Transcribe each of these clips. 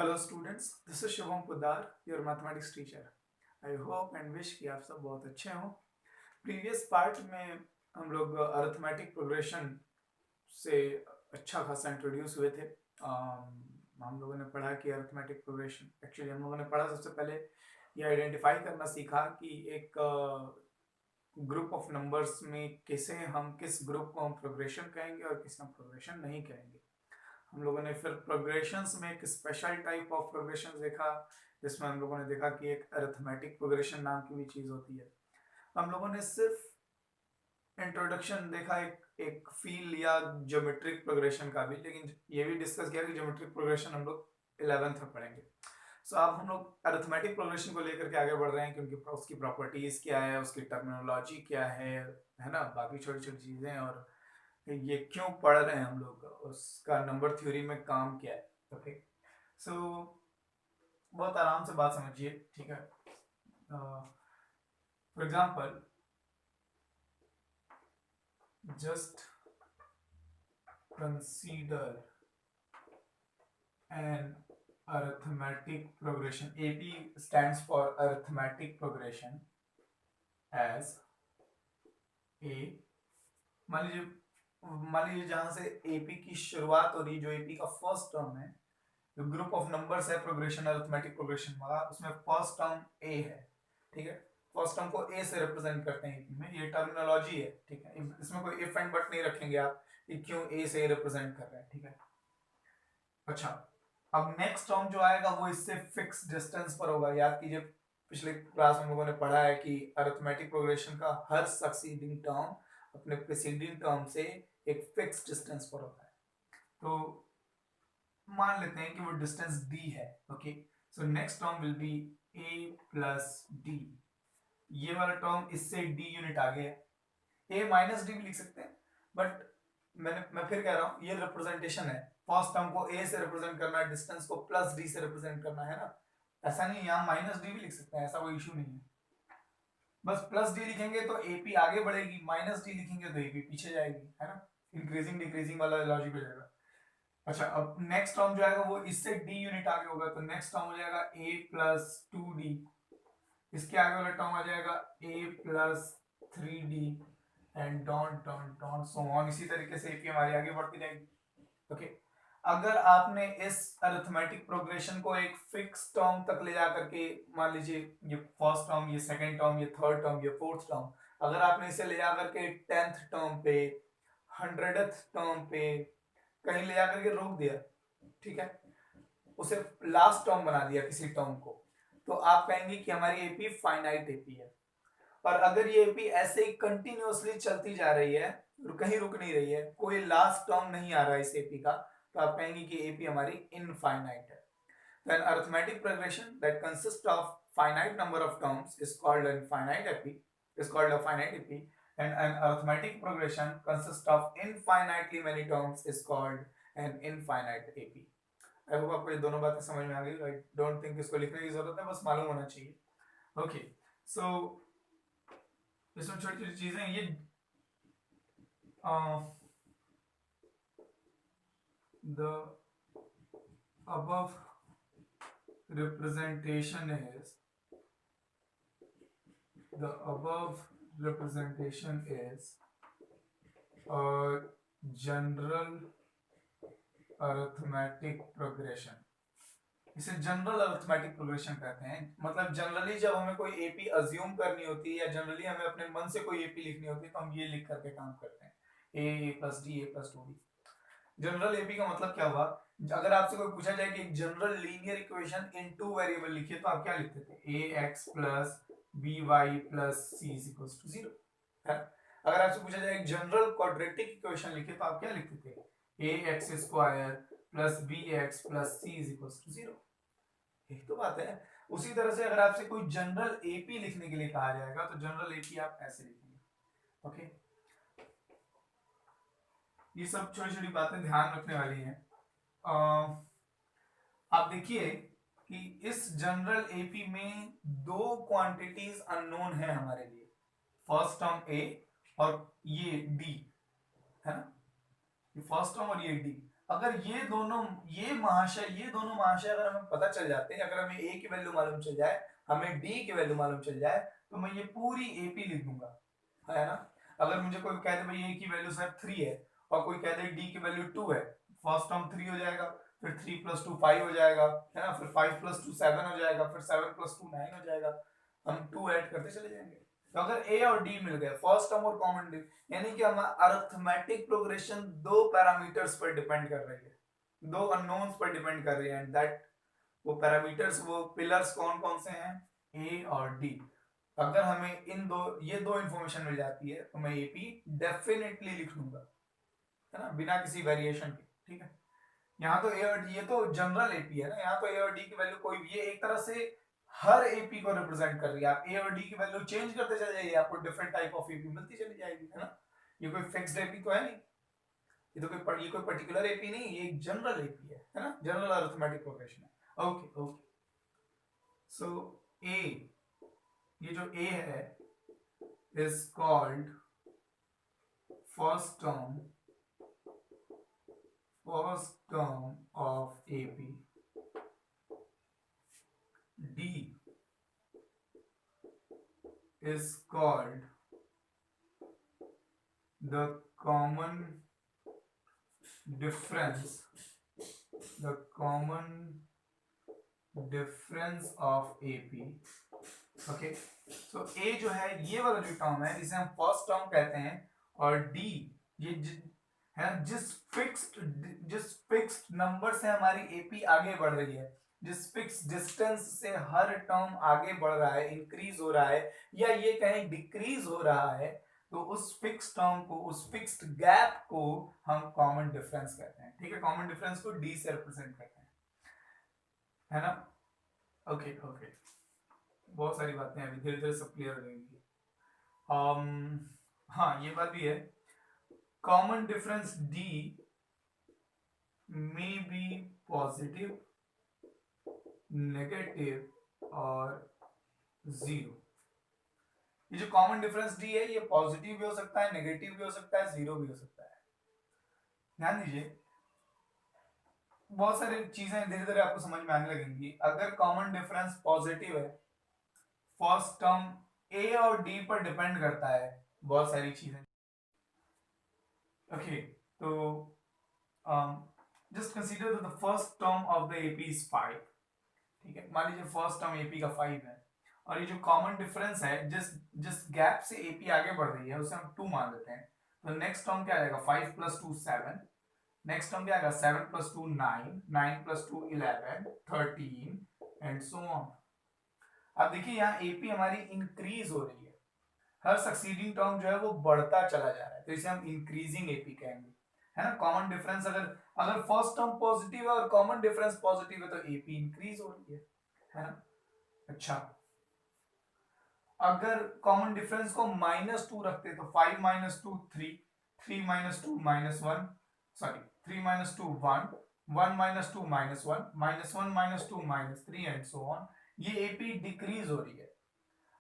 Hello students, this is Shubham Poddar, your mathematics teacher. I hope and wish कि आप सब बहुत अच्छे हों। प्रीवियस पार्ट में हम लोग अरिथमेटिक प्रोग्रेशन से अच्छा खासा इंट्रोड्यूस हुए थे। हम लोगों ने पढ़ा कि अरिथमेटिक प्रोग्रेशन, एक्चुअली हम लोगों ने पढ़ा सबसे पहले ये आइडेंटिफाई करना सीखा कि एक ग्रुप ऑफ नंबर्स में किस ग्रुप को हम प्रोग्रेशन कहेंगे और किसे हम प्रोग्रेशन नहीं कहेंगे। हम लोगों ने फिर प्रोग्रेशंस में एक स्पेशल टाइप ऑफ प्रोग्रेशन देखा, जिसमें हम लोगों ने देखा कि एक अरिथमेटिक प्रोग्रेशन नाम की भी चीज होती है। हम लोगों ने सिर्फ इंट्रोडक्शन देखा एक फील या ज्योमेट्रिक प्रोग्रेशन का भी, लेकिन ये भी डिस्कस किया कि ज्योमेट्रिक प्रोग्रेशन हम लोग 11th में पढ़ेंगे। सो अब हम लोग अरिथमेटिक प्रोग्रेशन को लेकर के आगे बढ़ रहे हैं, क्योंकि उसकी प्रॉपर्टीज क्या है, उसकी टर्मिनोलॉजी क्या है ना, बाकी छोटी छोटी चीजें, और ये क्यों पढ़ रहे हैं हम लोग, उसका नंबर थ्योरी में काम क्या है। ओके, सो बहुत आराम से बात समझिए, ठीक है। For example, just consider N arithmetic progression. AP stands for arithmetic progression as a, मान लीजिए जहां से एपी की शुरुआत हो रही है, जो एपी का फर्स्ट टर्म है, जो ग्रुप ऑफ नंबर्स है प्रोग्रेशन अरिथमेटिक प्रोग्रेशन वाला, उसमें फर्स्ट टर्म ए है, ठीक है। फर्स्ट टर्म को ए से रिप्रेजेंट करते हैं एपी में, ये टर्मिनोलॉजी है, ठीक है। इसमें कोई इफ एंड बट नहीं रखेंगे आप कि क्यों ए से रिप्रेजेंट कर रहे हैं, ठीक है। अच्छा, अब नेक्स्ट टर्म जो आएगा वो इससे फिक्स डिस्टेंस पर होगा। याद कीजिए, पिछले क्लास में हम लोगों ने पढ़ा है कि अरिथमेटिक प्रोग्रेशन का हर सक्सीडिंग टर्म अपने प्रीसीडिंग टर्म से एक फिक्स डिस्टेंस पर होता है। तो मान लेते हैं कि वो डिस्टेंस d है। Okay, so next term will B a plus d। ये वाला टर्म इससे d यूनिट आगे है, a माइनस डी भी लिख सकते हैं, बट मैं फिर कह रहा हूं ये रिप्रेजेंटेशन है। फर्स्ट टर्म को a से रिप्रेजेंट करना है, डिस्टेंस को प्लस d से रिप्रेजेंट करना है ना। ऐसा नहीं, यहां माइनस डी भी लिख सकते हैं, ऐसा कोई इशू नहीं है। बस प्लस डी लिखेंगे तो AP आगे बढ़ेगी, माइनस डी लिखेंगे तो AP पीछे जाएगी, है ना। इंक्रीजिंग डिक्रीजिंग वाला लॉजिक हो जाएगा। अच्छा, अब नेक्स्ट टर्म जो आएगा वो इससे d यूनिट आगे होगा, तो नेक्स्ट टर्म हो जाएगा a प्लस 2d। इसके आगे वाला टर्म आ जाएगा a plus 3d and dot dot dot so on. इसी तरीके से AP हमारी आगे बढ़ती जाएगी। ओके, अगर आपने इस अरिथमेटिक प्रोग्रेशन को एक फिक्स टर्म तक ले जाकर के, मान लीजिए ये फर्स्ट टर्म, ये सेकंड टर्म, ये थर्ड टर्म, ये फोर्थ टर्म, अगर आपने इसे ले जाकर के 10th टर्म पे, 100th टर्म पे कहीं ले जाकर के रोक दिया, ठीक है, उसे लास्ट टर्म बना दिया किसी टर्म को, तो आप कहेंगे कि हमारी एपी फाइनाइट एपी है। और अगर ये एपी ऐसे ही कंटिन्यूअसली चलती जा रही है, कहीं रुक नहीं रही है, कोई लास्ट टर्म नहीं आ रहा है इस एपी का, तो आप कहेंगे कि एपी हमारी इनफाइनाइट है। तो an arithmetic progression that consists of finite number of terms is called an finite AP, is called a finite AP, and an arithmetic progression consists of infinitely many terms is called an infinite AP. I hope आपको ये दोनों बातें समझ में आ गई। I don't think इसको लिखने की जरूरत है, बस मालूम होना चाहिए। ओके, सो इसमें छोटी छोटी चीजें, ये the above representation is the above representation is a general arithmetic progression। इसे जनरल अरिथमेटिक प्रोग्रेशन कहते हैं। मतलब जनरली जब हमें कोई एपी अज्यूम करनी होती है, या जनरली हमें अपने मन से कोई एपी लिखनी होती है, तो हम ये लिख करके काम करते हैं, ए प्लस डी, ए प्लस 2d। जनरल एपी का मतलब क्या हुआ, अगर आपसे कोई पूछा जाए कि एक general linear equation in 2 variable लिखिए, तो आप क्या लिखते थे, ax plus by plus c is equal to 0, है। अगर आपसे पूछा जाए एक जनरल क्वाड्रेटिक इक्वेशन लिखिए, तो आप क्या लिखते थे, ax square plus bx plus c is equal to 0। यही तो बात है। उसी तरह से अगर आपसे कोई जनरल एपी लिखने के लिए कहा जाएगा, तो जनरल एपी आप ऐसे लिखेंगे। ओके, ये सब छोटी छोटी बातें ध्यान रखने वाली हैं। आप देखिए कि इस जनरल एपी में दो क्वांटिटीज अननोन है हमारे लिए, फर्स्ट टर्म ए और ये डी, है ना, ये फर्स्ट टर्म और ये डी। अगर ये दोनों महाशय अगर हमें पता चल जाते हैं, अगर हमें ए की वैल्यू मालूम चल जाए, हमें डी की वैल्यू मालूम चल जाए, तो मैं ये पूरी एपी लिख दूंगा, है ना। अगर मुझे कोई कह दे भाई ए की वैल्यू सर 3 है और कोई कह दे डी की वैल्यू 2 है, फर्स्ट टर्म 3 हो जाएगा, फिर 3 + 2 5 हो जाएगा, है ना, फिर 5 + 2 7 हो जाएगा, फिर 7 + 2 9 हो जाएगा, हम 2 ऐड करते चले जाएंगे। तो अगर ए और डी मिल गए, फर्स्ट टर्म और कॉमन डी, यानी कि हमारा अरिथमेटिक प्रोग्रेशन दो पैरामीटर्स पर डिपेंड कर रही है, दो अननोन्स पर डिपेंड कर रही है, एंड दैट वो पैरामीटर्स, वो पिलर्स कौन कौन से हैं, ए और डी। अगर हमें ये दो इंफॉर्मेशन मिल जाती है तो मैं एपी डेफिनेटली लिख लूंगा, है ना, बिना किसी वेरिएशन के। ठीक है, यहाँ तो ए और डी, ये तो जनरल एपी है ना, यहाँ तो ए और डी की वैल्यू कोई भी, ये एक तरह से हर एपी को रिप्रेजेंट कर रही है। आप ए और डी की वैल्यू चेंज करते चले जाइए, आपको डिफरेंट टाइप ऑफ एपी मिलती चली जाएगी, है ना। ये कोई फिक्स्ड एपी तो है नहीं, ये कोई पर्टिकुलर एपी नहीं, ये एक जनरल एपी है ना, जनरल अरिथमेटिक प्रोग्रेशन है। ओके ओके, सो ए, ये जो ए है is called first term of AP. D is called the common difference of AP. Okay, so a जो है, ये वाला जो टर्म है इसे हम फर्स्ट टर्म कहते हैं, और डी ये है जिस फिक्स्ड नंबर से हमारी एपी आगे बढ़ रही है, जिस फिक्स डिस्टेंस से हर टर्म आगे बढ़ रहा है, इंक्रीज हो रहा है, या ये कहें डिक्रीज हो रहा है, तो उस फिक्स टर्म को, उस फिक्स्ड गैप को हम कॉमन डिफरेंस कहते हैं। ठीक है, कॉमन डिफरेंस को डी से रिप्रेजेंट करते हैं, है ना। ओके ओके, बहुत सारी बातें अभी धीरे धीरे सब क्लियर हो जाएंगी। हाँ, ये बात भी है, common difference D may be positive, negative और जीरो। ये जो कॉमन डिफरेंस डी है, ये पॉजिटिव भी हो सकता है, नेगेटिव भी हो सकता है, जीरो भी हो सकता है। ध्यान दीजिए, बहुत सारी चीजें धीरे धीरे आपको समझ में आने लगेंगी। अगर कॉमन डिफरेंस पॉजिटिव है, फर्स्ट टर्म ए और डी पर डिपेंड करता है बहुत सारी चीजें। ओके, तो just consider that the first term of the AP is 5। ठीक है, मान लीजिए फर्स्ट टर्म AP का 5 है, और ये जो कॉमन डिफरेंस है, जिस गैप से AP आगे बढ़ रही है उसे हम 2 मान लेते हैं, तो नेक्स्ट टर्म क्या आएगा, 5 + 2 7, नेक्स्ट टर्म क्या आएगा, 7 + 2 9, 9 + 2 11, 13 एंड सो ऑन। अब देखिए यहाँ AP हमारी इंक्रीज हो रही है, हर सक्सीडिंग टर्म जो है वो बढ़ता चला जा रहा है, तो इसे हम इंक्रीजिंग AP कहेंगे, है ना। कॉमन डिफरेंस अगर फर्स्ट टर्म पॉजिटिव है और कॉमन डिफरेंस पॉजिटिव है, तो एपी इंक्रीज हो रही है ना। अच्छा, अगर कॉमन डिफरेंस को -2 रखते तो 5 - 2 3, 3 - 2 -1, सॉरी 3 - 2 1, 1 - 2 -1, -1 - 2 -3 एंड सो ऑन, ये एपी डिक्रीज हो रही है।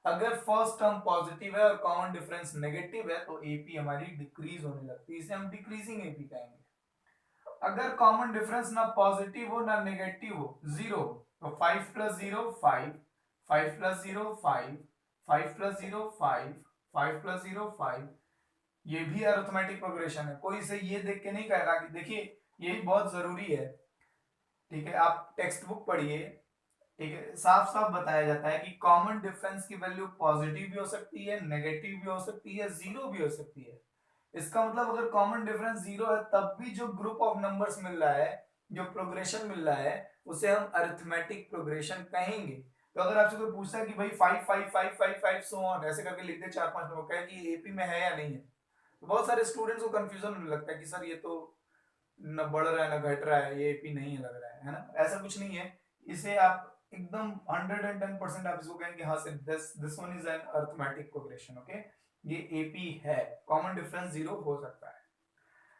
अगर फर्स्ट टर्म पॉजिटिव है और कॉमन डिफरेंस नेगेटिव है, तो एपी हमारी डिक्रीज होने लगती है, इसे हम डिक्रीजिंग एपी कहेंगे। अगर कॉमन डिफरेंस ना पॉजिटिव हो ना नेगेटिव हो, जीरो, तो 5 + 0 5, 5 + 0 5, 5 + 0 5, 5 + 0 5, ये भी अरिथमेटिक प्रोग्रेशन है। कोई से ये देख के नहीं कहेगा कि देखिए ये बहुत जरूरी है, ठीक है, आप टेक्स्ट बुक पढ़िए, ठीक है, साफ साफ बताया जाता है कि कॉमन डिफरेंस की वैल्यू पॉजिटिव भी हो सकती है, नेगेटिव भी हो सकती है, जीरो भी हो सकती है। इसका मतलब अगर कॉमन डिफरेंस जीरो है, तब भी जो ग्रुप ऑफ नंबर्स मिल रहा है, जो प्रोग्रेशन मिल रहा है, उसे हम अरिथमेटिक प्रोग्रेशन कहेंगे। तो अगर आपसे कोई पूछता है कि भाई 5 5 5 5 5 सो ऑन ऐसे करके लिख दे 4-5 नंबर, कहे कि एपी में है या नहीं है, तो बहुत सारे स्टूडेंट्स को कंफ्यूजन होने लगता है कि सर ये तो न बढ़ रहा है ना घट रहा है, ये एपी नहीं लग रहा है ना। ऐसा कुछ नहीं है, इसे आप एकदम 110% आप इसको कहेंगे हाँ sir, this one is an arithmetic progression. Okay, ये एपी है, कॉमन डिफरेंस जीरो हो सकता है।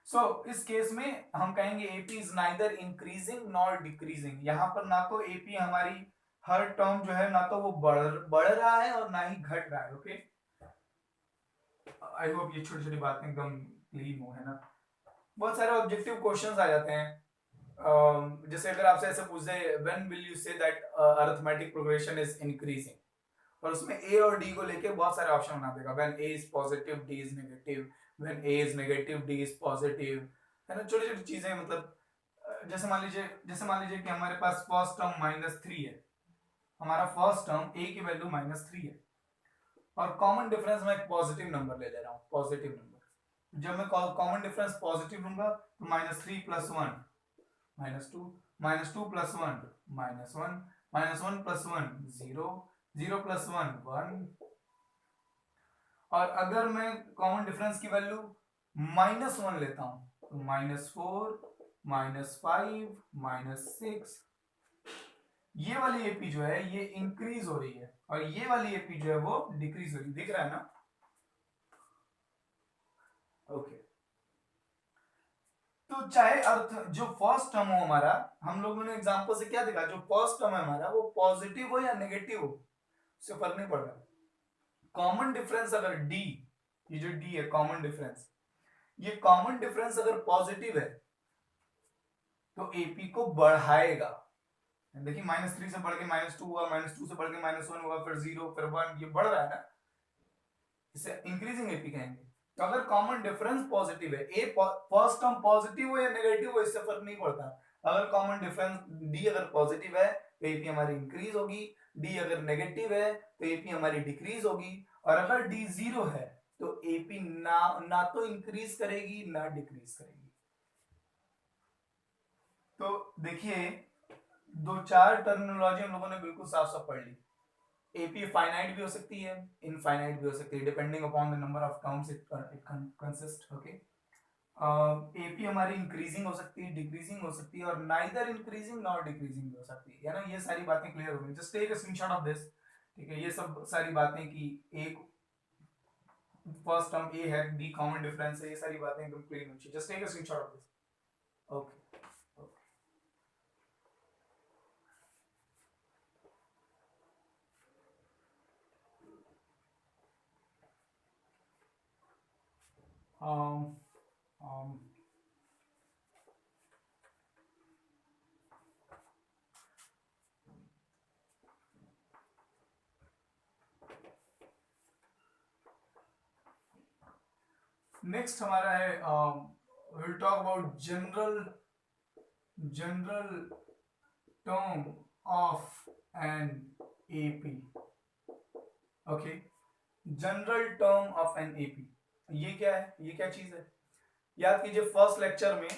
सो इस केस में हम कहेंगे AP is neither increasing nor decreasing. यहाँ पर ना तो एपी हमारी हर टर्म जो है ना तो वो बढ़ रहा है और ना ही घट रहा है। ओके, आई होप ये छोटी छोटी बातें एकदम क्लीन हो, है ना। बहुत सारे ऑब्जेक्टिव क्वेश्चंस आ जाते हैं जैसे अगर आपसे ऐसे पूछ दे when will you say that arithmetic progression is increasing, और उसमें ए और डी को लेके बहुत सारे ऑप्शन बना देगा, when A is positive D is negative, when A is negative D is positive, है ना, छोटी छोटी चीजें, मतलब जैसे मान लीजिए कि हमारे पास फर्स्ट टर्म -3 है, हमारा फर्स्ट टर्म ए की वैल्यू -3 है, और कॉमन डिफरेंस में एक पॉजिटिव नंबर ले ले रहा हूँ, पॉजिटिव नंबर। जब मैं कॉमन डिफरेंस पॉजिटिव लूंगा तो -3 + 1 -2, -2 + 1 -1, -1 + 1 0, 0 + 1 1, और अगर मैं कॉमन डिफरेंस की वैल्यू -1 लेता हूं तो -4, -5, -6, ये वाली एपी जो है ये इंक्रीज हो रही है, और ये वाली एपी जो है वो डिक्रीज हो रही है, दिख रहा है ना? ओके, तो चाहे अर्थ जो फर्स्ट टर्म हो हमारा, हम लोगों ने एग्जांपल से क्या देखा, जो फर्स्ट टर्म है हमारा वो पॉजिटिव हो या नेगेटिव हो उससे फर्क नहीं पड़ रहा। कॉमन डिफरेंस अगर डी, ये जो डी है कॉमन डिफरेंस, ये कॉमन डिफरेंस अगर पॉजिटिव है तो एपी को बढ़ाएगा। देखिए -3 से बढ़ के -2 हुआ, -2 से बढ़ के -1 हुआ, फिर 0, फिर 1, ये बढ़ रहा है ना, इसे इंक्रीजिंग एपी कहेंगे। तो अगर कॉमन डिफरेंस पॉजिटिव है, ए फर्स्ट टर्म पॉजिटिव हो या नेगेटिव हो इससे फर्क नहीं पड़ता। अगर कॉमन डिफरेंस डी अगर पॉजिटिव है तो एपी हमारी इंक्रीज होगी, डी अगर नेगेटिव है तो एपी हमारी डिक्रीज होगी, और अगर डी 0 है तो एपी ना तो इंक्रीज करेगी ना डिक्रीज करेगी। तो देखिए दो चार टर्मिनोलॉजी हम लोगों ने बिल्कुल साफ साफ पढ़ ली। एपी फाइनाइट भी हो सकती है, इनफाइनाइट भी हो सकती है, depending upon the number of terms it consist. Okay, AP हमारी इंक्रीजिंग हो सकती है, डिक्रीजिंग हो सकती है, और नाइदर इंक्रीजिंग नॉर डिक्रीजिंग हो सकती है ना। ये सारी बातें क्लियर हो गई, just take a screenshot of this. ठीक है, ये सब सारी बातें कि एक फर्स्ट टर्म ए है, डी कॉमन डिफरेंस है, ये सारी बातें एकदम क्लियर होनी चाहिए। Just take a screenshot of this. Okay, um, um, next हमारा है will talk about general term of N AP. Okay, general term of N AP, ये क्या है, ये क्या चीज है? याद कीजिए फर्स्ट लेक्चर में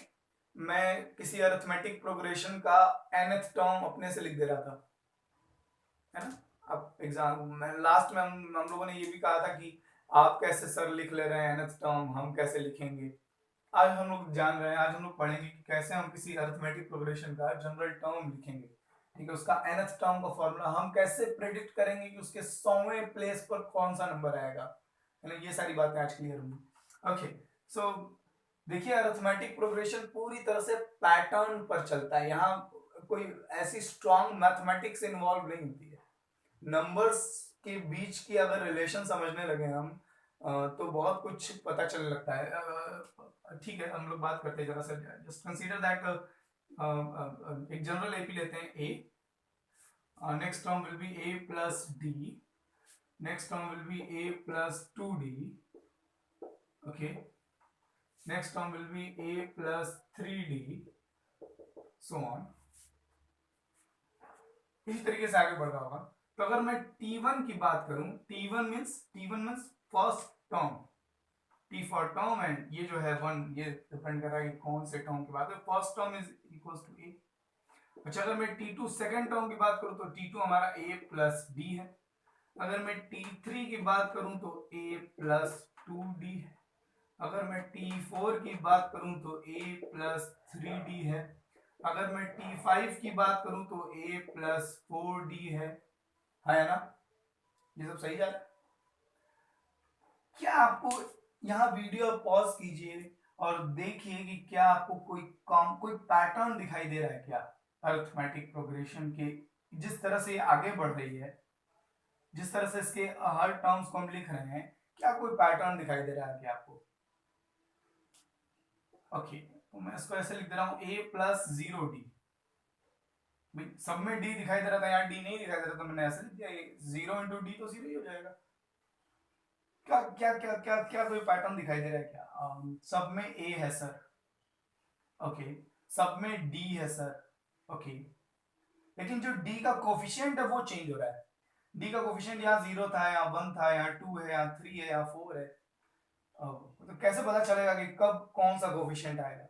मैं किसी अरिथमेटिक प्रोग्रेशन का nth टर्म अपने से लिख दे रहा था, है ना। अब एग्जाम में लास्ट में हम लोगों ने ये भी कहा था कि आप कैसे सर लिख ले रहे हैं nth टर्म, हम कैसे लिखेंगे। आज हम लोग जान रहे हैं, आज हम लोग पढ़ेंगे कि कैसे हम किसी अरिथमेटिक प्रोग्रेशन का जनरल टर्म लिखेंगे। ठीक है, उसका nth टर्म का फॉर्मूला हम कैसे प्रेडिक्ट करेंगे कि उसके 100वें प्लेस पर कौन सा नंबर आएगा, है ना। ये सारी बातें आज क्लियर होंगी। ओके, सो देखिए अरिथमेटिक प्रोग्रेशन पूरी तरह से पैटर्न पर चलता है, यहाँ कोई ऐसी स्ट्रॉन्ग मैथमेटिक्स इन्वॉल्व नहीं होती है। नंबर्स के बीच की अगर रिलेशन समझने लगे हम तो बहुत कुछ पता चलने लगता है। ठीक है, हम लोग बात करते हैं जरा सा, जस्ट कंसीडर दैट एक जनरल एपी लेते हैं a, next term will be a plus d, next term will be a plus 2d, okay, next term will be a plus 3d, so on। इसी तरीके से आगे बढ़ रहा होगा। तो अगर मैं t1 की बात करूं, t1 means first term, t for term, and ये जो है 1, ये डिपेंड कर रहा है कि कौन से टर्म की बात है। First term is equals to a। अच्छा, अगर मैं t2 सेकंड टर्म की बात करूं तो t2 हमारा a प्लस d है। अगर मैं t3 की बात करूं तो a प्लस 2d है। अगर मैं T4 की बात करूं तो a प्लस 3d है। अगर मैं T5 की बात करूं तो a प्लस 4d है ना। ये सब सही जा रहा है? क्या आपको यहाँ वीडियो पॉज कीजिए और देखिए कि क्या आपको कोई पैटर्न दिखाई दे रहा है क्या अरिथमेटिक प्रोग्रेशन के, जिस तरह से आगे बढ़ रही है, जिस तरह से इसके हर टर्म्स को हम लिख रहे हैं, क्या कोई पैटर्न दिखाई दे रहा है क्या आपको? ओके, तो मैं इसको ऐसे लिख दे रहा हूं a प्लस 0d। सब में d दिखाई दे रहा था, यहाँ d नहीं दिखाई दे रहा, तो मैंने ऐसे लिख दिया, ये 0 × d तो 0 ही हो जाएगा। क्या क्या क्या क्या क्या कोई पैटर्न दिखाई दे रहा है क्या? सब में a है सर, ओके, सब में d है सर, ओके, लेकिन जो d का कोफिशिएंट है वो चेंज हो रहा है। d का कोफिशिएंट यहाँ 0 था, यहाँ 1 था, यहाँ 2 है, यहाँ 3 है, यहाँ 4 है। तो कैसे पता चलेगा कि कब कौन सा कोफिशिएंट आएगा?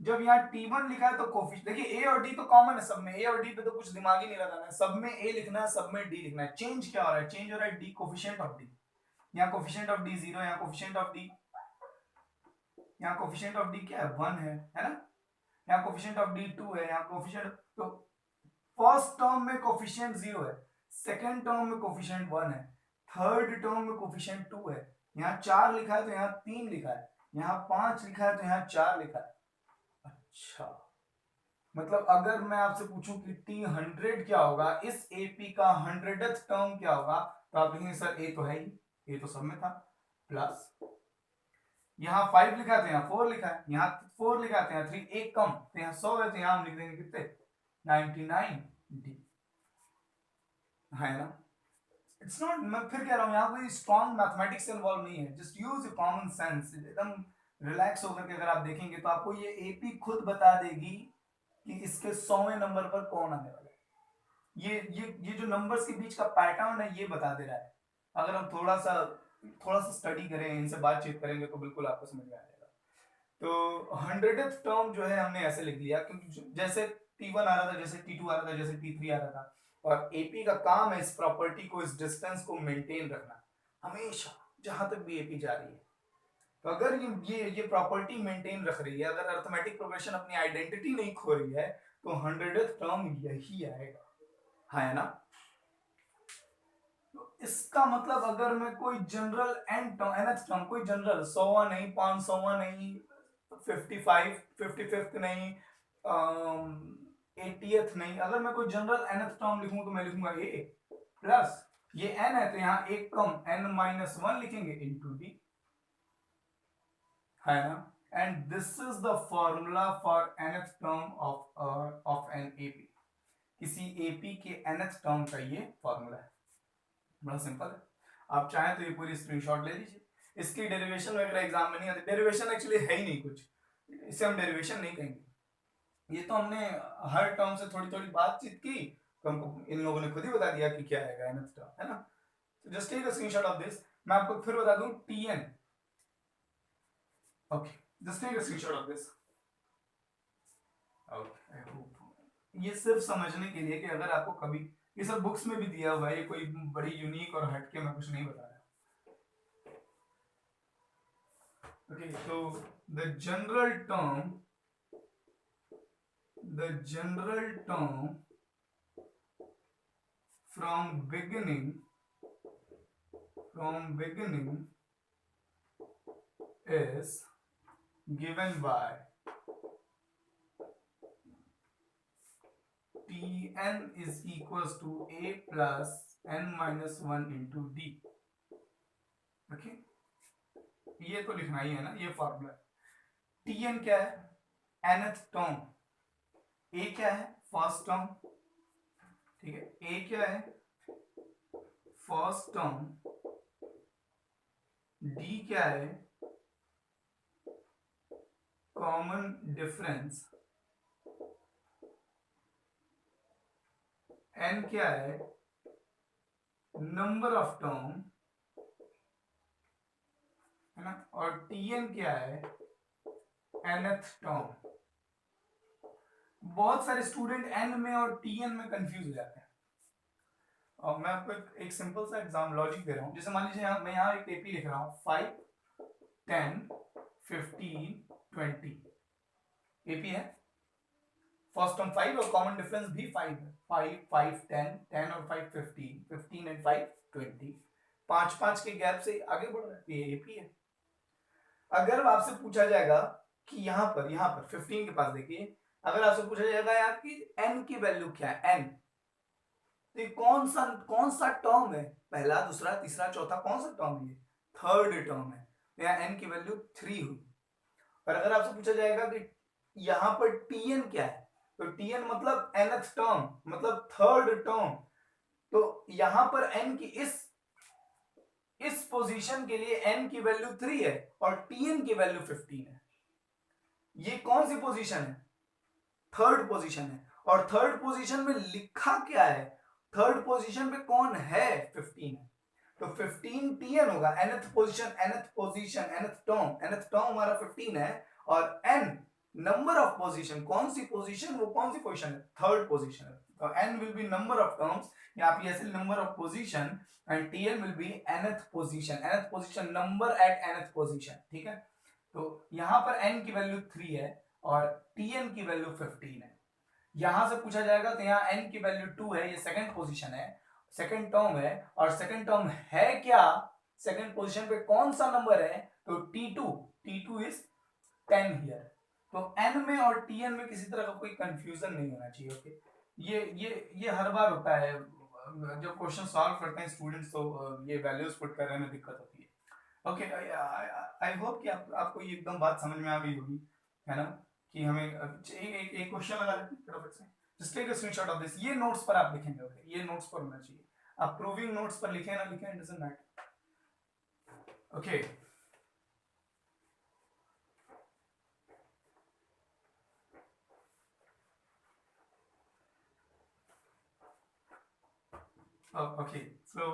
जब यहाँ t1 लिखा है तो कोफिशिएंट देखिए, a और d तो कॉमन है सब में, a और d पे तो कुछ दिमाग ही नहीं लगाना है, सब में a लिखना है, सब में d लिखना है। चेंज क्या हो रहा है? चेंज हो रहा है d, कोफिशिएंट ऑफ d। यहाँ कोफिशिएंट ऑफ d 0, यहाँ कोफिशिएंट ऑफ d, यहाँ कोफिशिएंट ऑफ d क्या है? 1 है ना? यहाँ कोफिशिएंट ऑफ d 2 है, यहाँ कोफिशिएंट, तो फर्स्ट टर्म में कोफिशिएंट 0 है, सेकंड टर्म में कोफिशिएंट 1 है, थर्ड टर्म में कोफिशिएंट 2 है। यहाँ 4 लिखा है तो यहाँ 3 लिखा है, यहाँ 5 लिखा है तो यहाँ 4 लिखा है। अच्छा, मतलब अगर मैं आपसे पूछूं कि T100 क्या होगा, इस AP का 100th टर्म क्या होगा, तो आप लिखेंगे सर A तो है ही, A तो सब में था, प्लस यहाँ 5 लिखा है तो यहाँ 4 लिखा है, यहाँ 4 लिखा है तो यहाँ 3, एक कम तो यहाँ 100 है, तो यहाँ हम लिख देंगे कितने? 99D, है ना? इट्स नॉट, मैं फिर कह रहा हूँ, यहाँ कोई स्ट्रॉन्ग मैथमेटिक्स इन्वॉल्व नहीं है, just use your common sense. एकदम रिलैक्स होकर के अगर आप देखेंगे तो आपको ये AP खुद बता देगी कि इसके 100वें नंबर पर कौन आने वाला है। ये जो नंबर्स के बीच का पैटर्न है ये बता दे रहा है। अगर हम थोड़ा सा स्टडी करें, इनसे बातचीत करेंगे तो बिल्कुल आपको समझ में आएगा। तो 100th टर्म जो है हमने ऐसे लिख लिया, क्योंकि जैसे T1 आ रहा था, जैसे T2 आ रहा था, जैसे T3 आ रहा था, और AP का काम है इस प्रॉपर्टी को, इस डिस्टेंस को मेंटेन रखना हमेशा, जहां तक भी AP जा रही है। तो अगर ये प्रॉपर्टी मेंटेन रख रही है, अगर अरिथमेटिक प्रोग्रेशन अपनी आइडेंटिटी नहीं खो रही है, तो 100th टर्म यही आएगा, है ना? तो इसका मतलब अगर मैं कोई जनरल nth टर्म, कोई जनरल 100वां नहीं, 500वां नहीं, 55 55th नहीं, 80th नहीं, अगर मैं कोई जनरल nth टर्म लिखूं तो मैं लिखूंगा a प्लस, ये n है तो यहाँ एक कम n-1 लिखेंगे इनटू d, है ना? And this is the formula for nth term of an AP। किसी AP के nth टर्म का ये फॉर्मूला है, बड़ा सिंपल है। आप चाहें तो ये पूरी स्क्रीनशॉट ले लीजिए। इसकी डेरिवेशन वगैरह एग्जाम में नहीं आती, डेरिवेशन एक्चुअली है ही नहीं कुछ, इसे हम डेरिवेशन नहीं कहेंगे। ये तो हमने हर टर्म से थोड़ी थोड़ी बातचीत की, तो हमको इन लोगों ने खुद ही बता दिया कि क्या है nth टर्म, है ना? तो just take a screenshot of this. मैं आपको फिर बता दूं Tn, okay, just take a screenshot of this, okay. I hope ये सिर्फ समझने के लिए कि अगर आपको कभी, ये सब बुक्स में भी दिया हुआ है, ये कोई बड़ी यूनिक और हटके मैं कुछ नहीं बता रहा। Okay, so the general term from beginning is given by Tn is equals to a plus n-1 into d, okay, ये तो लिखना ही है ना, ये फॉर्मूला। Tn क्या है? nth term. a क्या है? फर्स्ट टर्म, ठीक है, a क्या है? First term. d क्या है? Common difference. n क्या है? नंबर ऑफ टर्म, है ना? और Tn क्या है? nth term. बहुत सारे स्टूडेंट n में और Tn में कंफ्यूज हो जाते हैं। और मैं आपको एक सिंपल सा एग्जाम लॉजिक दे रहा हूं। जैसे मान लीजिए मैं यहाँ एक AP लिख रहा हूं, 5 10 15 20, AP है, फर्स्ट टर्म 5 और कॉमन डिफरेंस भी 5 है, 5 5 10 10 और 5 15 15 एंड 5 20, 5 के गैप से आगे बढ़ रहा है, ये AP है। अगर आपसे पूछा जाएगा कि यहाँ पर 15 के पास देखिए, अगर आपसे पूछा जाएगा यार कि n की वैल्यू क्या है, n, तो ये कौन सा टर्म है? पहला, दूसरा, तीसरा, चौथा, कौन सा टर्म है? थर्ड टर्म है, तो यहाँ n की वैल्यू 3 हुई। और अगर आपसे पूछा जाएगा कि यहां पर टीएन क्या है, तो टीएन मतलब nth टर्म, मतलब थर्ड टर्म। तो यहां पर n की इस पोजीशन के लिए n की वैल्यू 3 है और tn की वैल्यू 15 है। ये कौन सी पोजीशन है, थर्ड पोजीशन है। और थर्ड पोजीशन में लिखा क्या है, थर्ड पोजीशन पे कौन है, 15 है। तो 15 tn होगा, nth पोजीशन nth टर्म हमारा 15 है और n नंबर ऑफ पोजीशन, कौन सी पोजीशन, वो कौन सी पोजीशन है, थर्ड पोजीशन है। तो n will be number of terms, यहाँ पे ऐसे number of position, and tn will be nth position number at nth position, ठीक है। तो यहां पर n की वैल्यू 3 है और tn की वैल्यू 15 है। यहां से पूछा जाएगा तो यहाँ n की वैल्यू 2 है, ये सेकंड पोजीशन है, सेकंड टर्म है, और सेकंड टर्म है क्या, सेकंड पोजीशन पे कौन सा नंबर है, तो t2 इज 10 हियर। तो n में और tn में किसी तरह का कोई कंफ्यूजन नहीं होना चाहिए, ओके। ये हर बार होता है जब क्वेश्चन सॉल्व करते हैं स्टूडेंट्स, तो ये वैल्यूज पुट करने में दिक्कत होती है, ओके। आई होप कि आपको ये एकदम बात समझ में आ गई होगी, है ना, कि हमें एक क्वेश्चन लगा लेते हैं फटाफट से। Just take a screenshot of this, ये नोट्स पर आप लिखेंगे, ओके, ये नोट्स पर होना चाहिए। आप प्रूविंग नोट्स पर लिखें ना लिखें, it doesn't matter, okay. Okay, so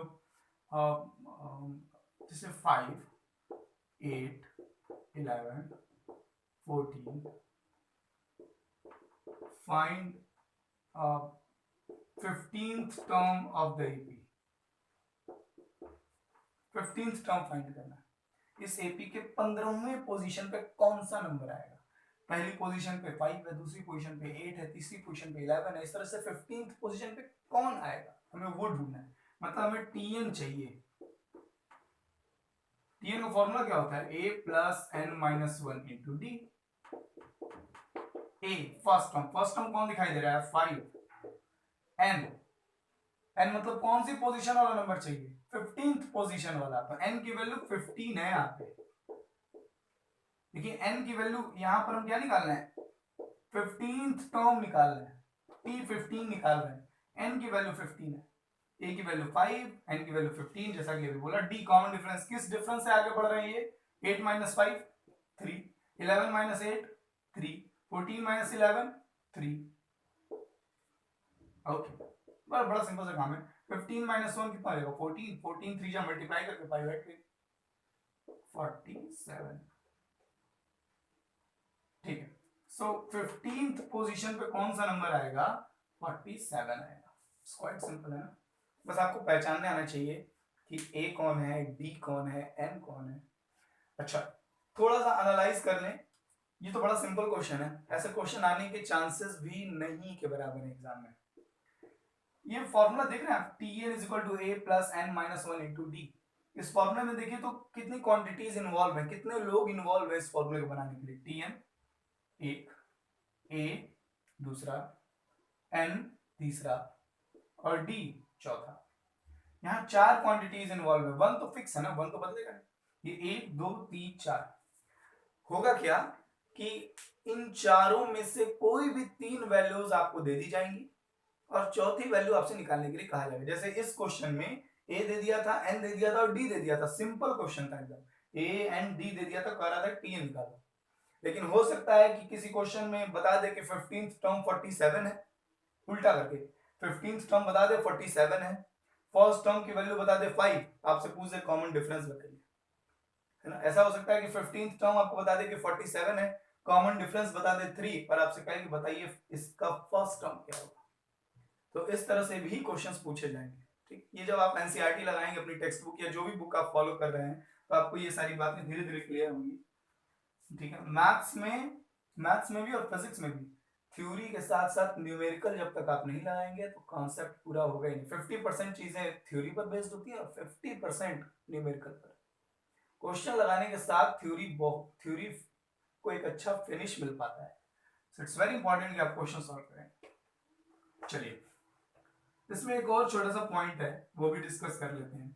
this is 5, 8, 11, 14. Find 15th term of the AP. 15th term find करना है। इस एपी के 15वें पोजीशन पे कौन सा नंबर आएगा। पहली पोजीशन पे 5 है, दूसरी पोजीशन पे 8 है, तीसरी पोजीशन पे 11 है, इस तरह से 15th पोजीशन पे कौन आएगा, हमें वो ढूंढना है। मतलब हमें टीएन चाहिए। टीएन का फॉर्मूला क्या होता है, a plus n minus 1 into D. A first term कौन दिखाई दे रहा है, 5। n मतलब कौन सी पोजीशन वाला नंबर चाहिए, 15th पोजीशन वाला। तो n की वैल्यू 15 है यहाँ पे। देखिए n की वैल्यू यहाँ पर हम क्या निकालना है, 15th टर्म निकालना है, t15 निकाल रहे हैं। n की वैल्यू 15 है, a की वैल्यू 5, n की वैल्यू 15, जैसा कि अभी बोला। d कॉमन डिफरेंस, किस डिफरेंस से आगे बढ़ रहे हैं ये, 8 माइनस 5 3, 11 माइनस 8 3, 14 माइनस 11 3, ओके। बड़ा सिंपल सा काम है। 15 माइनस 1 कितना रहेगा, 14, 14 3 जा मल्टीप्लाई करके 5 8 47, ठीक है। सो 15th पोजीशन पे कौन सा नंबर आएगा, 47 आएगा। क्वाइट सिंपल है ना, बस आपको पहचानने आना चाहिए कि a कौन है, d कौन है, n कौन है। अच्छा, थोड़ा सा एनालाइज कर लें। ये तो बड़ा सिंपल क्वेश्चन है, ऐसे क्वेश्चन आने के चांसेस भी नहीं के बराबर है एग्जाम में। ये फॉर्मूला देख रहे हैं आप, tn is equal to a plus n minus 1 into D. इस फॉर्मूले में देखिए तो कितनी क्वांटिटीज इन्वॉल्व है, कितने लोग इन्वॉल्व है इस फॉर्मूले को बनाने के लिए। tn एक, a दूसरा, n तीसरा और d चौथा। यहाँ 4 क्वांटिटीज इन्वॉल्व है। 1 तो फिक्स है ना, 1 तो बदलेगा नहीं। ये 1 2 3 4 होगा क्या कि इन चारों में से कोई भी 3 वैल्यूज आपको दे दी जाएंगी और चौथी वैल्यू आपसे निकालने के लिए कहा जाएगा। जैसे इस क्वेश्चन में a दे दिया था, n दे दिया था और d दे दिया था। सिंपल क्वेश्चन था एकदम, a n d दे दिया था, कह रहा था tn निकालो। लेकिन हो सकता है कि किसी क्वेश्चन में बता दे कि 15th टर्म 47 है, उल्टा करके 15th टर्म बता दे 47 है, फर्स्ट टर्म की वैल्यू बता दे 5, आपसे पूछ दे कॉमन डिफरेंस बताइए, है ना। ऐसा हो सकता है कि 15th टर्म आपको बता दे कि 47 है, कॉमन डिफरेंस बता दे 3, और आपसे कहे कि बताइए इसका फर्स्ट टर्म क्या होगा। तो इस तरह से भी क्वेश्चंस पूछे जाएंगे, ठीक। ये जब आप एनसीईआरटी लगाएंगे अपनी टेक्स्ट बुक या जो भी बुक आप फॉलो कर रहे हैं, तो आपको ये सारी बातें धीरे धीरे क्लियर होंगी, ठीक है। मैथ्स में भी और फिजिक्स में भी थ्योरी के साथ साथ न्यूमेरिकल जब तक आप नहीं लगाएंगे तो कॉन्सेप्ट पूरा होगा ही नहीं। 50% चीजें थ्योरी पर बेस्ड होती है और 50% न्यूमेरिकल पर। क्वेश्चन लगाने के साथ थ्योरी को एक अच्छा फिनिश मिल पाता है। सो इट्स वेरी इंपॉर्टेंट कि आप क्वेश्चन सॉल्व करें। चलिए, इसमें एक और छोटा सा पॉइंट है, वो भी डिस्कस कर लेते हैं।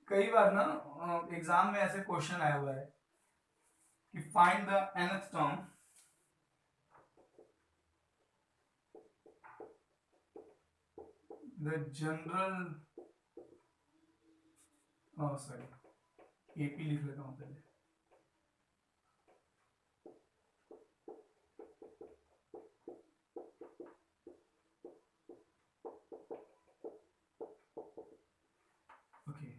कई बार ना एग्जाम में ऐसे क्वेश्चन आया हुआ है कि find the nth term the general, sorry AP लिख लेता हूँ पहले। ओके,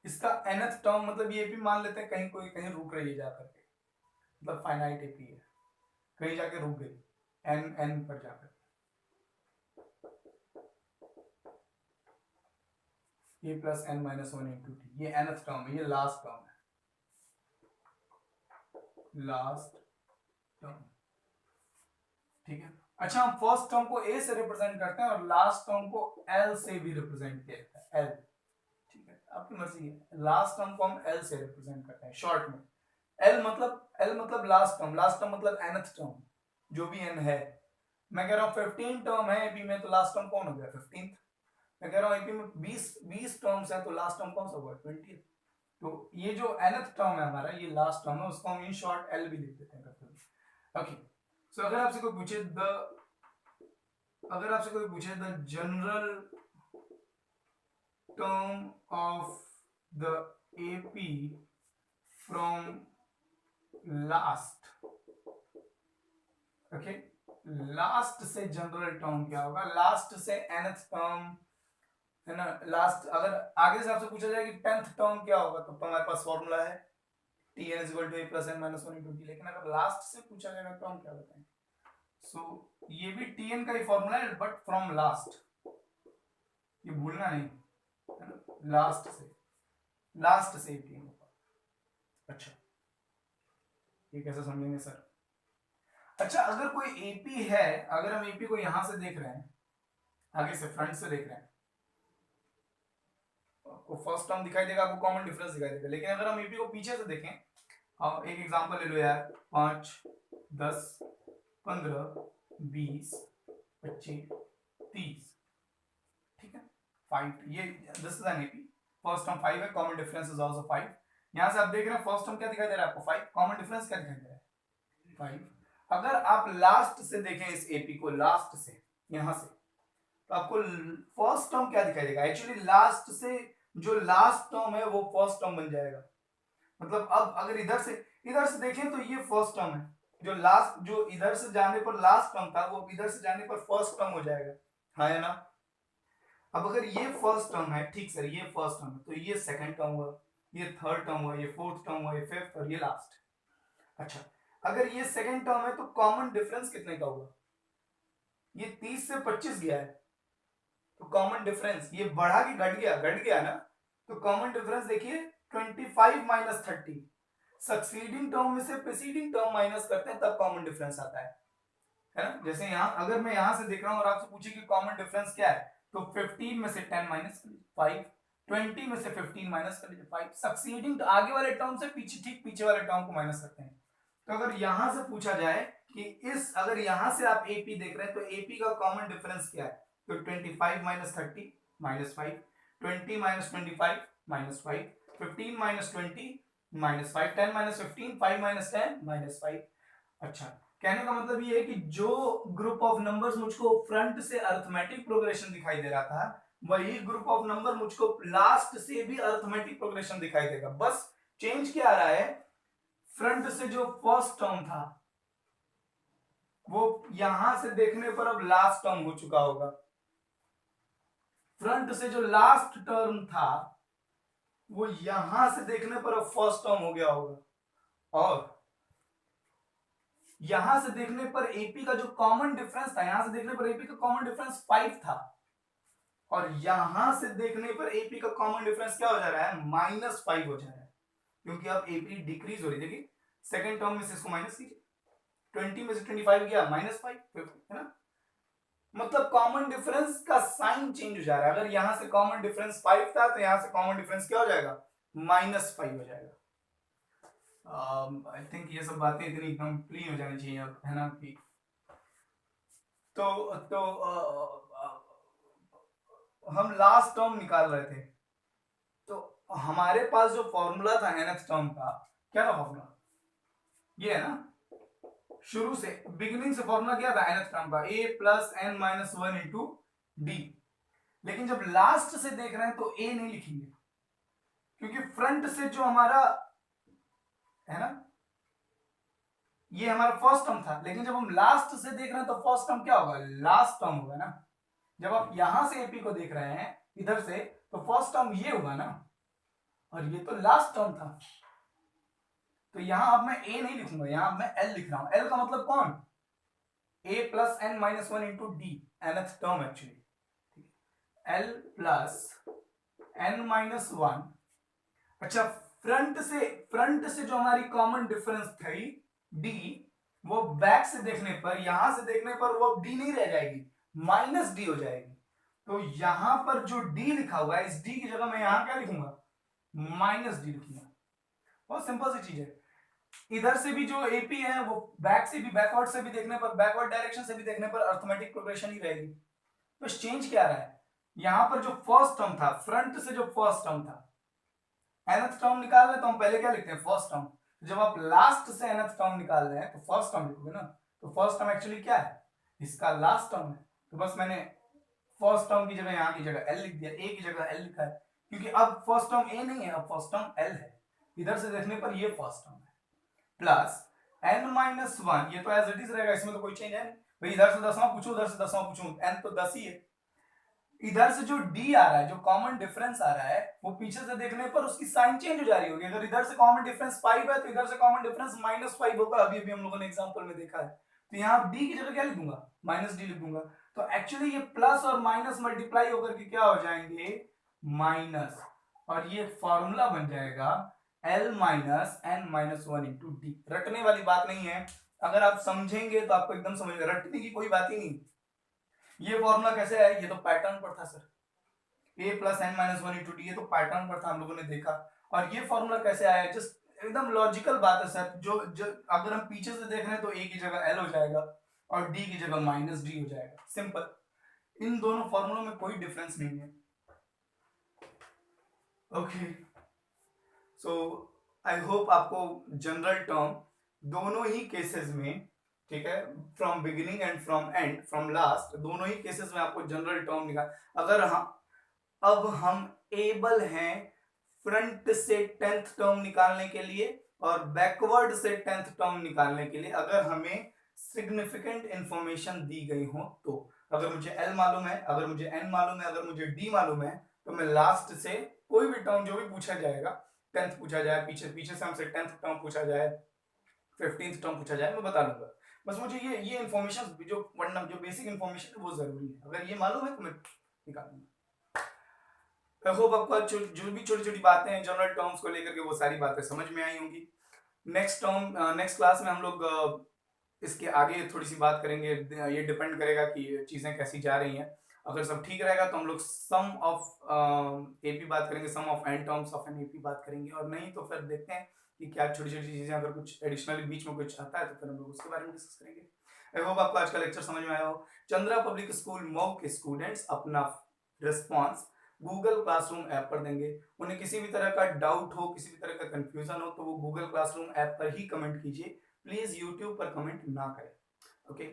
इसका nth टर्म मतलब ये भी मान लेते हैं कहीं कोई कहीं रुक रही है जाकर के, मतलब फाइनाइट एपी है, कहीं जाके रुक गई n पर जाकर, a plus N minus one into t, ये nth टर्म है, ये लास्ट टर्म है, लास्ट टर्म, ठीक है। अच्छा, हम फर्स्ट टर्म को ए से रिप्रेजेंट करते हैं और लास्ट टर्म को एल से भी रिप्रेजेंट किया जाता है, एल, ठीक है, आपकी मर्जी है। लास्ट टर्म को हम एल से रिप्रेजेंट करते हैं शॉर्ट में, एल मतलब लास्ट टर्म मतलब nth टर्म, जो भी n है। मैं कह रहा हूँ 15 टर्म है एपी में, तो लास्ट टर्म कौन हो गया 15th। मैं कह रहा हूँ एपी में 20 टर्म्स है, तो लास्ट टर्म कौन सा होगा 20th। तो ये जो nth टर्म है हमारा, ये लास्ट टर्म है, उसको हम इन शॉर्ट एल भी लिख देते हैं कभी। ओके, सो अगर आपसे कोई पूछे the general term of the AP from last, okay, last से जनरल टर्म क्या होगा, लास्ट से nth टर्म है ना, लास्ट, अगर आगे से आपसे पूछा जाए कि 10th टर्म क्या होगा, तो हमारे पास फॉर्मूला है tn = a + n - 1 × t, लेकिन अगर लास्ट से पूछा जाएगा तो हम क्या बताएं। सो ये भी tn का ही फॉर्मूला है, बट फ्रॉम लास्ट, ये भूलना नहीं है ना, लास्ट से tn होगा। अच्छा, ये कैसे समझेंगे सर। अच्छा, अगर कोई एपी है, अगर हम एपी को यहां से देख रहे हैं, आगे से फ्रंट से देख रहे हैं, आपको फर्स्ट टर्म दिखाई देगा, आपको कॉमन डिफरेंस दिखाई देगा, लेकिन अगर हम एपी को पीछे से देखें, एक एग्जांपल ले लो यार, 5 10 15 20 25 30, ठीक है, 5, ये this is an AP, first term 5 है, कॉमन डिफरेंस इज आल्सो 5। यहां से आप देख रहे हैं फर्स्ट टर्म क्या दिखाई दे रहा है आपको 5, कॉमन डिफरेंस क्या दिखाई दे रहा है 5। अगर आप लास्ट से देखें इस एपी को, लास्ट से यहां से, तो आपको फर्स्ट टर्म क्या दिखाई देगा, एक्चुअली लास्ट से जो लास्ट टर्म है वो फर्स्ट टर्म बन जाएगा। मतलब अब अगर इधर से देखें तो ये फर्स्ट टर्म है, जो लास्ट, जो इधर से जाने पर लास्ट टर्म था, वो इधर से जाने पर फर्स्ट टर्म हो जाएगा, हाँ है ना। अब अगर ये फर्स्ट टर्म है, ठीक सर, ये फर्स्ट टर्म है, तो ये सेकंड टर्म हुआ, ये थर्ड टर्म हुआ, ये फोर्थ टर्म हुआ, ये फिफ्थ और ये लास्ट। अच्छा, अगर ये सेकंड टर्म है तो कॉमन डिफरेंस कितने का होगा, ये 30 से 25 गया है, तो कॉमन डिफरेंस ये बढ़ा कि घट गया ना, तो कॉमन डिफरेंस देखिए 25 - 30, सक्सीडिंग टर्म में से प्रीसीडिंग टर्म माइनस करते हैं तब कॉमन डिफरेंस आता है ना। जैसे यहाँ अगर मैं यहाँ से देख रहा हूँ और आपसे पूछे कि कॉमन डिफरेंस क्या है, तो 15 में से 10 माइनस कर लीजिए 5, 20 में से 15 माइनस कर लीजिए 5, सक्सीडिंग आगे वाले टर्म से ठीक पीछे वाले टर्म को माइनस करते हैं। तो अगर यहां से पूछा जाए कि इस, अगर यहां से आप एपी देख रहे हैं तो एपी का कॉमन डिफरेंस क्या है, तो 25 - 30 -5, 20 - 25 -5, 15 - 20 -5, 10 - 15, 5 - 10 -5। अच्छा, कहने का मतलब ये है कि जो ग्रुप ऑफ नंबर्स मुझको फ्रंट से अरिथमेटिक प्रोग्रेशन दिखाई दे रहा था, वही ग्रुप ऑफ नंबर मुझको लास्ट से भी अरिथमेटिक प्रोग्रेशन दिखाई देगा। बस चेंज क्या आ रहा है, फ्रंट से जो फर्स्ट टर्म था वो यहां से देखने पर अब लास्ट टर्म हो चुका होगा, फ्रंट से जो लास्ट टर्म था वो यहां से देखने पर अब फर्स्ट टर्म हो गया होगा, और यहां से देखने पर एपी का जो कॉमन डिफरेंस था, यहां से देखने पर एपी का कॉमन डिफरेंस 5 था, और यहां से देखने पर एपी का कॉमन डिफरेंस क्या हो जा रहा है, -5 हो जा रहा है, क्योंकि अब एपी डिक्रीज हो रही है। देखिए सेकंड टर्म में से इसको माइनस कीजिए, 20 में से 25 गया -5, है ना, मतलब कॉमन डिफरेंस का साइन चेंज हो जा रहा है। अगर यहां से कॉमन डिफरेंस 5 था तो यहां से कॉमन डिफरेंस क्या हो जाएगा, -5 हो जाएगा। आई थिंक ये सब बातें इतनी एकदम क्लीन हो जानी चाहिए, है ना कि तो हम लास्ट टर्म निकाल रहे थे, तो हमारे पास जो फॉर्मूला था nth टर्म का, क्या था फॉर्मूला, ये है ना, शुरू से बिगिनिंग से फॉर्मूला क्या था nth टर्म का a plus n minus one into D. लेकिन जब लास्ट से देख रहे हैं तो a नहीं लिखेंगे, क्योंकि फ्रंट से जो हमारा है ना, ये हमारा फर्स्ट टर्म था, लेकिन जब हम लास्ट से देख रहे हैं तो फर्स्ट टर्म क्या होगा, लास्ट टर्म होगा ना। जब आप यहां से एपी को देख रहे हैं इधर से, तो फर्स्ट टर्म ये होगा ना, और ये तो लास्ट टर्म था। तो यहां अब मैं ए नहीं लिखूंगा, यहां मैं एल लिख रहा हूं। एल का मतलब कौन, a plus N minus one into d, nth term actually, L plus N minus one. अच्छा, फ्रंट से जो हमारी कॉमन डिफरेंस थी डी, वो बैक से देखने पर, यहां से देखने पर वो डी नहीं रह जाएगी, माइनस डी हो जाएगी। तो यहां पर जो डी लिखा हुआ है, इस डी की जगह मैं यहां क्या लिखूंगा, माइनस डी लिखूंगा। बहुत सिंपल सी चीज है। इधर से भी जो एपी है वो बैक से भी, बैकवर्ड से भी देखने पर, बैकवर्ड डायरेक्शन से भी देखने पर अर्थमेटिक प्रोग्रेशन ही रहेगी। तो चेंज क्या रहा है, यहां पर जो फर्स्ट टर्म था, फ्रंट से जो फर्स्ट टर्म था, nth टर्म निकाल रहे तो हम पहले क्या लिखते हैं, फर्स्ट टर्म। जब आप लास्ट से nth टर्म निकाल रहे हैं तो फर्स्ट टर्म लिखोगे ना। तो फर्स्ट टर्म एक्चुअली क्या है, इसका लास्ट टर्म है। तो बस मैंने फर्स्ट टर्म की जगह यहाँ की जगह एल लिख दिया, ए की जगह एल लिखा है, क्योंकि अब फर्स्ट टर्म ए नहीं है, अब फर्स्ट टर्म एल है। इधर से देखने पर ये फर्स्ट टर्म है, प्लस एन माइनस वन, ये तो एज इट इज रहेगा, इसमें तो कोई चेंज है नहीं भाई। इधर से 10वां पूछूं, उधर से 10वां पूछूं, एन तो 10 ही है। इधर से जो डी आ रहा है, जो कॉमन डिफरेंस आ रहा है, वो पीछे से देखने पर उसकी साइन चेंज हो जा रही होगी। अगर इधर से कॉमन डिफरेंस 5 है तो इधर से कॉमन डिफरेंस -5 होगा, अभी अभी हम लोगों ने एग्जांपल में देखा है। तो यहाँ डी की जगह क्या लिखूंगा, माइनस डी लिखूंगा। तो एक्चुअली ये प्लस और माइनस मल्टीप्लाई होकर के क्या हो जाएंगे, माइनस, और ये फॉर्मूला बन जाएगा L minus N minus one into D. रटने वाली बात नहीं है, अगर आप समझेंगे तो आपको एकदम समझ, रटने की कोई बात ही नहीं। ये फॉर्मूला कैसे है, ये तो पैटर्न पर था sir, a plus N minus one into D, ये तो पैटर्न पर था, हम लोगों ने देखा। और ये फॉर्मूला कैसे आया, जस्ट एकदम लॉजिकल बात है सर। जो अगर हम पीछे से देख रहे हैं तो a की जगह l हो जाएगा और d की जगह माइनस डी हो जाएगा, सिंपल। इन दोनों फॉर्मूलों में कोई डिफरेंस नहीं है। ओके, सो आई होप आपको जनरल टर्म दोनों ही केसेस में, ठीक है, from beginning and from and, from last, दोनों ही केसेस में आपको जनरल टर्म निकाल। अगर अब हम एबल हैं फ्रंट से 10th टर्म निकालने के लिए और बैकवर्ड से 10th टर्म निकालने के लिए, अगर हमें सिग्निफिकेंट इंफॉर्मेशन दी गई हो तो। अगर मुझे एल मालूम है, अगर मुझे एन मालूम है, अगर मुझे डी मालूम है, तो मैं लास्ट से कोई भी टर्म जो भी पूछा जाएगा, 10th पूछा जाए, पीछे से हमसे 10th टर्म पूछा जाए, 15th टर्म पूछा जाए, मैं बता दूंगा। बस मुझे ये इंफॉर्मेशन, जो बेसिक इंफॉर्मेशन है वो जरूरी है। अगर ये मालूम है तो मैं निकाल दूंगा। आई होप आपको जो भी छोटी छोटी बातें हैं जनरल टर्म्स को लेकर के, वो सारी बातें समझ में आई होंगी। नेक्स्ट क्लास में हम लोग इसके आगे थोड़ी सी बात करेंगे। ये डिपेंड करेगा कि चीजें कैसी जा रही हैं। अगर सब ठीक रहेगा तो हम लोग सम ऑफ एपी बात करेंगे, sum of n terms of N AP बात करेंगे, और नहीं तो फिर देखते हैं कि क्या छोटी छोटी चीजें, अगर कुछ एडिशनली बीच में कुछ आता है तो फिर हम लोग उसके बारे में डिस्कस करेंगे। आई होप आपको आज का लेक्चर समझ में आया हो। चंद्रा पब्लिक स्कूल मऊ के स्टूडेंट्स अपना रिस्पॉन्स गूगल क्लासरूम ऐप पर देंगे। उन्हें किसी भी तरह का डाउट हो, किसी भी तरह का कंफ्यूजन हो, तो वो गूगल क्लासरूम ऐप पर ही कमेंट कीजिए, प्लीज यूट्यूब पर कमेंट ना करें। ओके,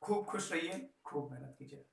खूब खुश रहिए, खूब मेहनत कीजिए।